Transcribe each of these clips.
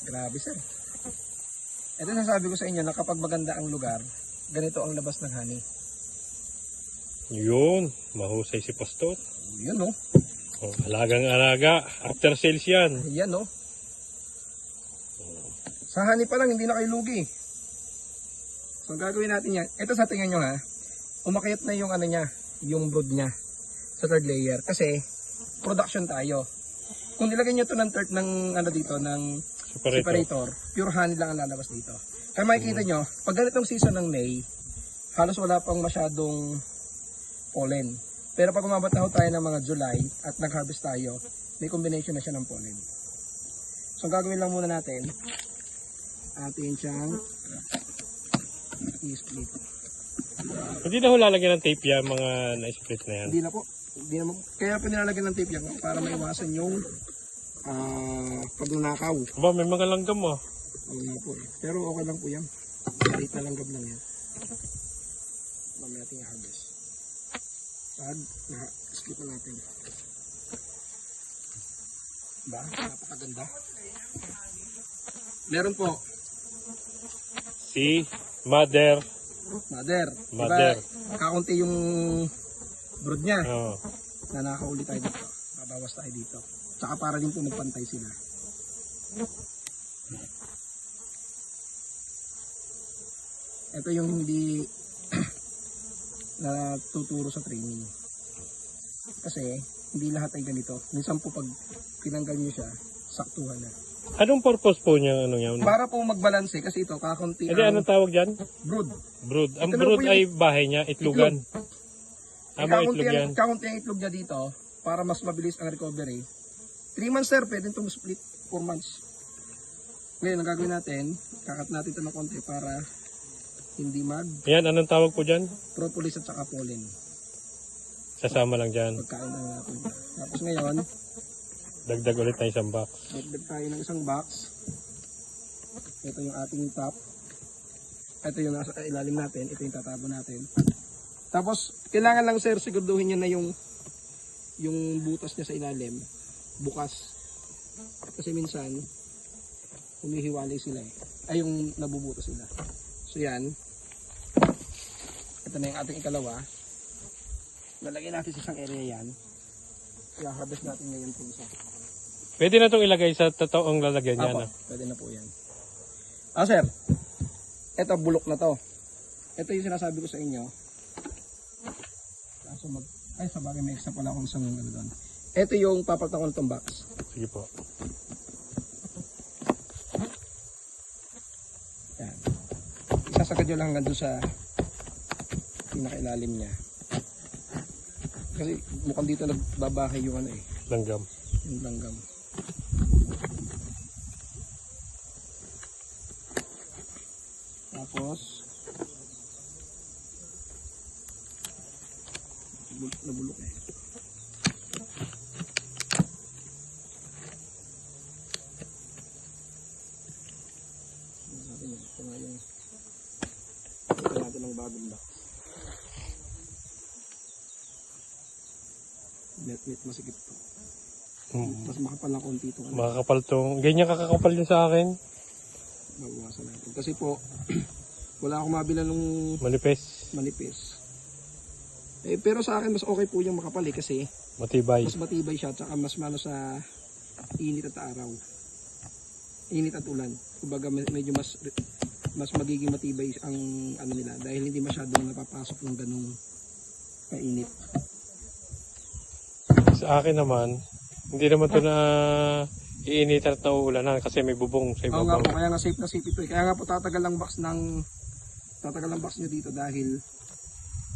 Grabe sir. Ito nasabi ko sa inyo na kapag maganda ang lugar, ganito ang labas ng honey. Yun, mahusay si Pastor. Yun no. Oh, alagang-alaga. After sales yan. Yan no. Sa honey pa lang, hindi na kayo lugi. So ang gagawin natin yan, ito sa tingin nyo ha, umakyat na yung ano niya, yung brood niya sa third layer. Kasi, production tayo. Kung nilagay nyo ito ng ano dito, ng separator, pure honey lang ang lalabas dito. Kaya makikita nyo, pag ganitong season ng May, halos wala pang masyadong pollen. Pero pag umabot na ho tayo ng mga July at nag-harvest tayo, may combination na siya ng pollen. So gagawin lang muna natin, atin siyang i-split. Hindi na ho lalagyan ng tape yan, mga na-split na yan. Hindi na po. Hindi na, kaya po nilalagyan ng tape yan para maiwasan yung pagnanakaw. Aba, may mga langgam ah. Oo nga po eh. Pero okay lang po yan. Maliit na langgam lang yan. Mamaya natin i-harvest. Pag na-skip na natin. Ba? Napakaganda. Meron po. Si Mother. Mother. Mother. Diba, kakunti yung brood niya. Oh. Nanakauli tayo dito. Babawas tayo dito. Tsaka para din po magpantay sila. Ito yung hindi natuturo sa training. Kasi hindi lahat ay ganito. Minsan po pag tinanggal nyo siya, saktuhan na. Anong purpose po niya ano yan? Para po magbalanse kasi ito kakunti Hindi, anong tawag dyan? brood. Brood. Ang Ito na brood po yung ay bahay niya, itlugan. Mga itlog yan. Kakunti ang itlog niya dito para mas mabilis ang recovery. 3 months sir, pwede itong split 4 months. Ngayon, ang gagawin natin, kakat natin ito ng konti para hindi Yan, anong tawag po dyan? propolis at saka pollen. Sasama lang dyan. Pagkain lang natin. Tapos ngayon, Dagdag ulit na isang box. dagdag tayo ng isang box. Ito yung ating top. Ito yung nasa ilalim natin. Ito yung tatabo natin. Tapos, kailangan lang sir, siguraduhin nyo na yung butas niya sa ilalim bukas. Kasi minsan, humihiwalay sila eh. Ay, yung nabubuto sila. So yan. Ito na yung ating ikalawa. Lalagyan natin sa isang area yan. I-harvest natin ngayon po isa. Pwede na itong ilagay sa totoong lalagyan niya. Apo, No? pwede na po yan. Sir. Ito, bulok na to. Ito yung sinasabi ko sa inyo. Kaso ay, sa bagay may extra pala akong isang ano doon. Ito yung papalitan ko nitong box. Sige po. Yan. Isasagad nyo lang hanggang doon sa pinakailalim niya. Kasi mukhang dito nagbabahay yung ano eh. Langgam. Yung langgam. Tapos nabulok eh. Ito nga yung ito natin ng bagong box. Net masikip to. Mas makapal na konti ito. Makakapal tong. Ganyan kakakapal yun sa akin. Bawasan natin. Kasi po, wala akong mabila nung Manipis. manipis. Eh, pero sa akin, mas okay po yung makapal eh. Kasi Matibay. mas matibay siya. Tsaka mas mano sa init at araw. Init at ulan. Kumbaga medyo mas magiging matibay ang ano nila. Dahil hindi masyadong napapasok ng ganung kainit. Sa akin naman, hindi naman ito na iinitan at nauulanan kasi may bubong sa Oo nga ibabaw. po, kaya nga safe na safe ito eh. Kaya nga po tatagal lang box nyo dito dahil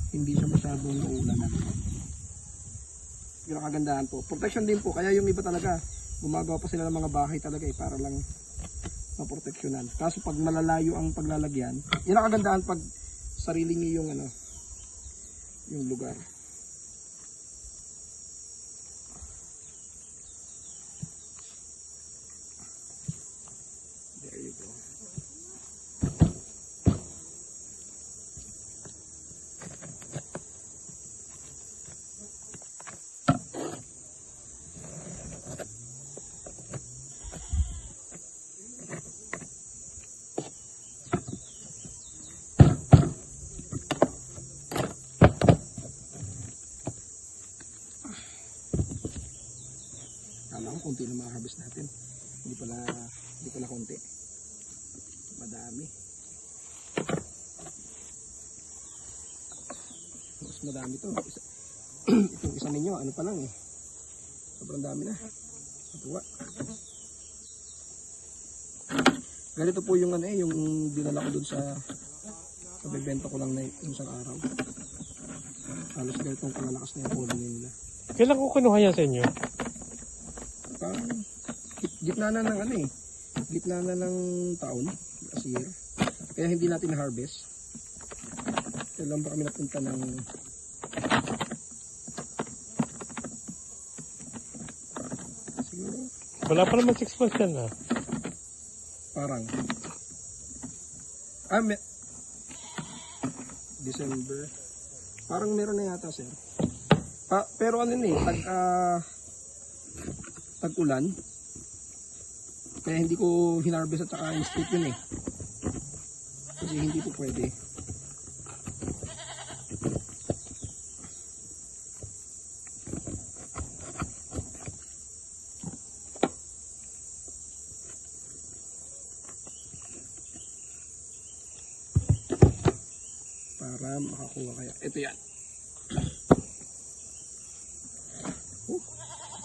hindi siya masyadong nauulanan. Yung kagandahan po. Protection din po, kaya yung iba talaga, gumagawa pa sila ng mga bahay talaga eh, para lang maproteksyonan. Kaso pag malalayo ang paglalagyan, yun ang kagandahan pag sarili niyo yung ano, yung lugar. There you go. kunti lang makaharvest natin. Hindi pala konti. Madami. Mas madami to. Itong isa ninyo, ano pa lang eh. Sobrang dami na. Natuwa. Ganito po yung ano eh, yung dinala ko dun sa bebenta ko lang na yung isang araw. Halos ganitong kalalakas na yung colony nila. Kailan ko kinuha yan sa inyo? Parang gitna na ng ano eh. Gitna na ng taon, last year. Kaya hindi natin na-harvest. Kailan ba kami napunta ng siguro Wala pa naman 6 months yan ah. parang December. Parang meron na yata, sir. Pero ano eh, tag-ulan. Kaya hindi ko hinarvest at saka in-split yun eh. Kasi hindi po pwede. Para makakuha kaya. Ito yan.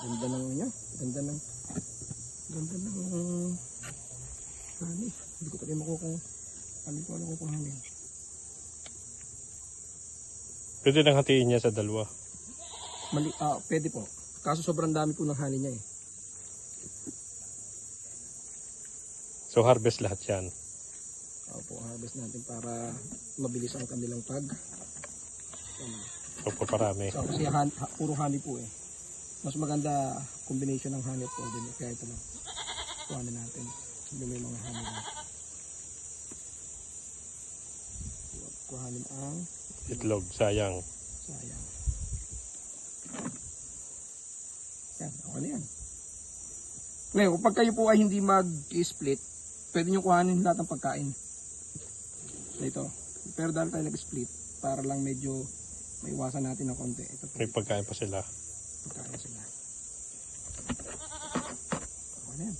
Ganda ng niya. Ganda ng honey. Hindi ko tayo makuha kung ano ko ano kung honey. Pwede nang hatiin niya sa dalawa. Pwede po. Kaso sobrang dami po ng honey niya eh. So harvest lahat yan. Opo, harvest natin para mabilis ang kanilang Pagpaparami. So kasi puro honey po eh. Mas maganda combination ng honey at pollen. Kaya ito lang. Kuha na natin. Hindi may mga honey na. Kuhanin ang Itlog, sayang. sayang. Yan, okay na yan. Ngayon, kapag kayo po ay hindi mag-split, pwede nyo kuhanin lahat ng pagkain. Ito. Pero dahil tayo nag-split, para lang medyo maiwasan natin ng konti. Ito po. May pagkain pa sila. Pagkain sila. Okay na yan.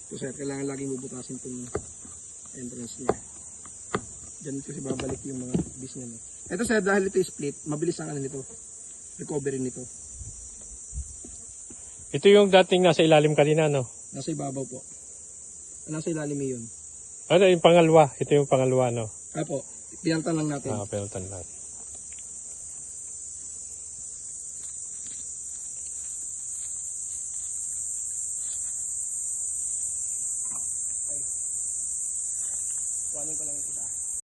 So sir, kailangan laging bubutasin itong entrance niya. Diyan kasi babalik yung mga bees niya. No? Ito sir, dahil ito split, mabilis ang ano nito. Recovery nito. Ito yung dating nasa ilalim kanina, no? Nasa ibabaw po. Nasa ilalim yun. Ano yung pangalawa? Ito yung pangalawa, no? Apo, pinaltan lang natin. Penaltan lang. Kuhanin ko lang ito sa